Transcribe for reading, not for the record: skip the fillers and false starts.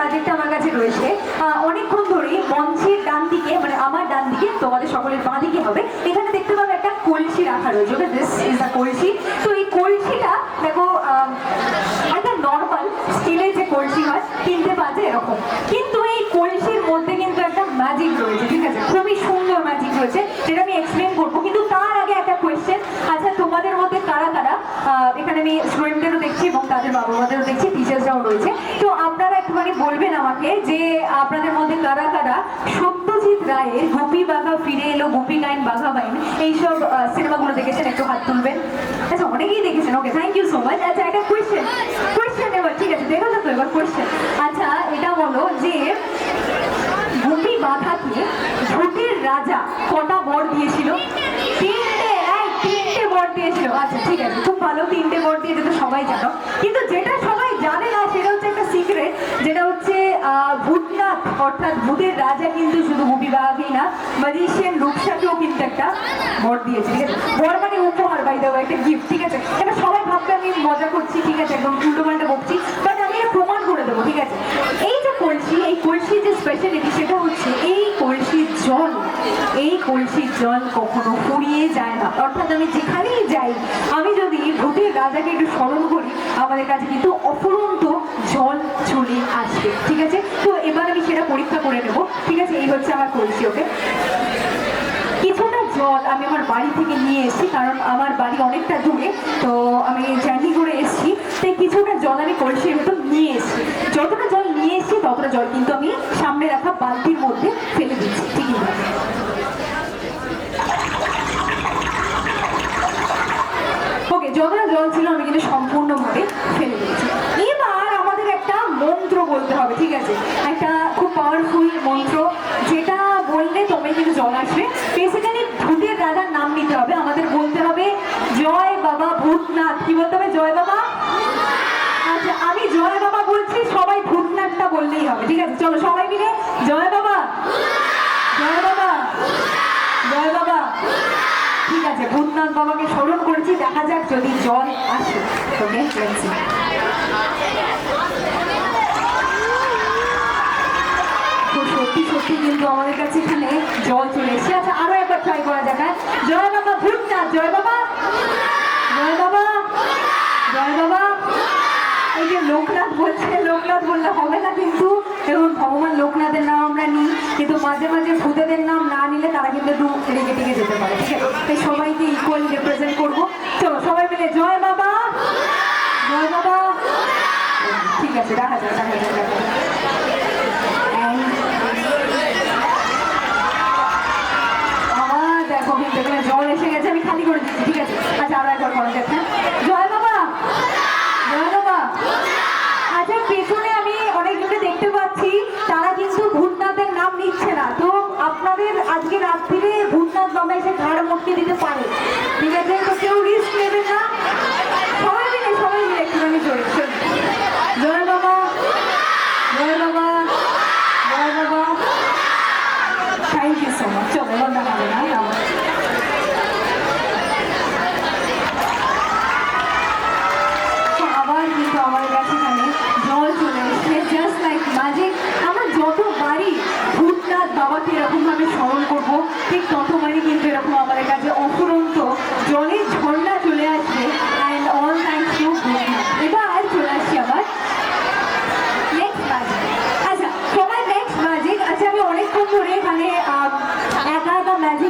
ম্যাজিকটা আমার কাছে রয়েছে অনেকক্ষণ ধরেই মঞ্চের ডান দিকে, মানে আমার ডান দিকে, তোমাদের সকলের বাঁ দিকে হবে। এখানে দেখতে পাবে একটা কলসি রাখা রয়েছে। ওকে, দিস ইজ আ কলসি। তো এই কলসিটা দেখো একটা নর্মাল স্টিলের যে কলসি হয় কিনতে পাচ্ছে এরকম, কিন্তু এই কলসির মধ্যে কিন্তু একটা ম্যাজিক রয়েছে। ঠিক আছে, খুবই সুন্দর ম্যাজিক রয়েছে, যেটা আমি এক্সপ্লেন করবো। কিন্তু তার আগে একটা কোয়েশ্চেন, আচ্ছা তোমাদের মধ্যে কারা কারা, এখানে আমি স্টুডেন্টদেরও দেখছি এবং তাদের বাবা মাদেরও দেখছি, টিচার্সরাও রয়েছে, তো আপনারা একটুখানি বলবেন আমাকে যে আপনাদের মধ্যে কারা কারা সত্যজিৎ রায়ের গোপী বাঘা ফিরে এলো, গোপী গাইন বাঘা বাইন এইসব সিনেমাগুলো দেখেছেন? একটু হাত তুলবেন। আচ্ছা, অনেকেই দেখেছেন। ওকে, থ্যাংক ইউ সো মাচ। আচ্ছা, একটা কোয়েশ্চেন এবার, ঠিক আছে, দেখো তো এবার কোয়েশ্চেন। আচ্ছা, এটা বলো যে গোপী বাঘাকে ভূতের রাজা কটা বর দিয়েছিল? তিনটে বর দিয়েছিল। আচ্ছা, ঠিক আছে, খুব ভালো, তিনটে বর দিয়েছে তো সবাই জানো। কিন্তু যেটা সবাই জানে না সেটা হচ্ছে একটা সিক্রেট, যেটা হচ্ছে ভূতনাথ অর্থাৎ ভূতের রাজা কিন্তু শুধু গোপী বাঘাকেই না, ম্যাজিশিয়ান রূপসাকেও কিন্তু একটা বর দিয়েছে। ঠিক আছে, বর মানে উপহার, বাই দ্য ওয়ে, একটা গিফট। ঠিক আছে, এটা সবাই ভাববে আমি মজা করছি, ঠিক আছে, একদম উল্টো পাল্টা বকছি, বাট আমি এটা প্রমাণ করে দেবো। ঠিক আছে, এই যে কলসি, এই কলসির যে স্পেশালিটি সেটা হচ্ছে এই কলসির জল কখনো ফুরিয়ে যায় না। অর্থাৎ আমি যেখানেই যাই, আমি যদি ভূতের রাজাকে একটু স্মরণ করি, আমাদের কাছে কিন্তু অফুরন্ত জল চলে আসবে। ঠিক আছে, তো এবার আমি সেটা পরীক্ষা করে নেব। ঠিক আছে, এই হচ্ছে আমার কলসি। ওকে, কিছুটা জল আমি আমার বাড়ি থেকে নিয়ে এসেছি, কারণ আমার বাড়ি অনেকটা দূরে, তো আমি জার্নি করে এসেছি, তাই কিছুটা জল আমি কলসির ভেতর নিয়ে এসেছি। যতটা জল নিয়ে এসেছি ততটা জল কিন্তু আমি সামনে রাখা বালতির মধ্যে ফেলে দিচ্ছি। ঠিকই না? ওকে, যতটা জল ছিল আমি কিন্তু সম্পূর্ণভাবে ফেলে দিয়েছি। এবার আমাদের একটা মন্ত্র বলতে হবে। ঠিক আছে, একটা খুব পাওয়ারফুল মন্ত্র, যেটা বললে তবে কিন্তু জল আসবে। বেসিক্যালি ভূতের রাজার নাম নিতে হবে, আমাদের বলতে হবে জয় বাবা ভূতনাথ। কি বলতে হবে? জয় বাবা। আচ্ছা, আমি জয় বাবা বলছি, সবাই ভূতনাথটা বললেই হবে। ঠিক আছে, চলো সবাই মিলে জয় বাবা, জয় বাবা, জয় বাবা। ঠিক আছে, ভূতনাথ বাবাকে স্মরণ করেছি, দেখা যাক যদি জল আসে। ওকে, সত্যি কিন্তু আমাদের কাছে এখানে জল চলে এসেছে। আচ্ছা, আরো একবার ট্রাই করা যাক। জয় বাবা ভূতনাথ, জয় বাবা, জয় বাবা, জয় বাবা। এই যে লোকনাথ বলছে, লোকনাথ বললে হবে না কিন্তু, এবং ভগবান লোকনাথের নাম আমরা নিই, কিন্তু মাঝে মাঝে ভূতেদের নাম না নিলে তারা কিন্তু একটু রেগে টেগে যেতে পারে। ঠিক আছে, তাই সবাইকে ইকুয়ালি রিপ্রেজেন্ট করবো। চলো সবাই মিলে জয় বাবা, জয় বাবা। ঠিক আছে, দেখা যায়, দেখা যায়, দেখা যায়। দেখো কিন্তু এখানে জল এসে গেছে, আমি খালি করে দিচ্ছি। ঠিক আছে, আচ্ছা আরো একবার করা যাচ্ছে। জয় বাবা, জয় বাবা। আচ্ছা, পেছনে আমি অনেকজনকে দেখতে পাচ্ছি, তারা কিন্তু ভূতনাথের নাম নিচ্ছে না। তো আপনাদের আজকে রাত্রিরে ভূতনাথ বাবা এসে ঘাড় মটকে দিতে পারে। ঠিক আছে, তো কেউ রিস্ক নেবেন না, সবাই মিলে একটুখানি জোরে জয় বাবা, জয় বাবা, জয় বাবা। Thank you so much. চলো এবার দেখা হবে না। আবার কিন্তু আমাদের কাছে এখানে জল চলে এসছে, জাস্ট লাইক ম্যাজিক। আমরা যতবারই ভূতনাথ বাবাকে এরকম ভাবে স্মরণ করবো, ঠিক ততবারই কিন্তু এরকম আমাদের কাছে অফুরন্ত জলের ঝর্ণা চলে আসবে। And all thanks to Bhootnath. এবার চলে আসছি আবার নেক্সট ম্যাজিক। আচ্ছা, সবাই নেক্সট ম্যাজিক। আচ্ছা, আমি অনেকক্ষণ ধরে এখানে একা একা ম্যাজিক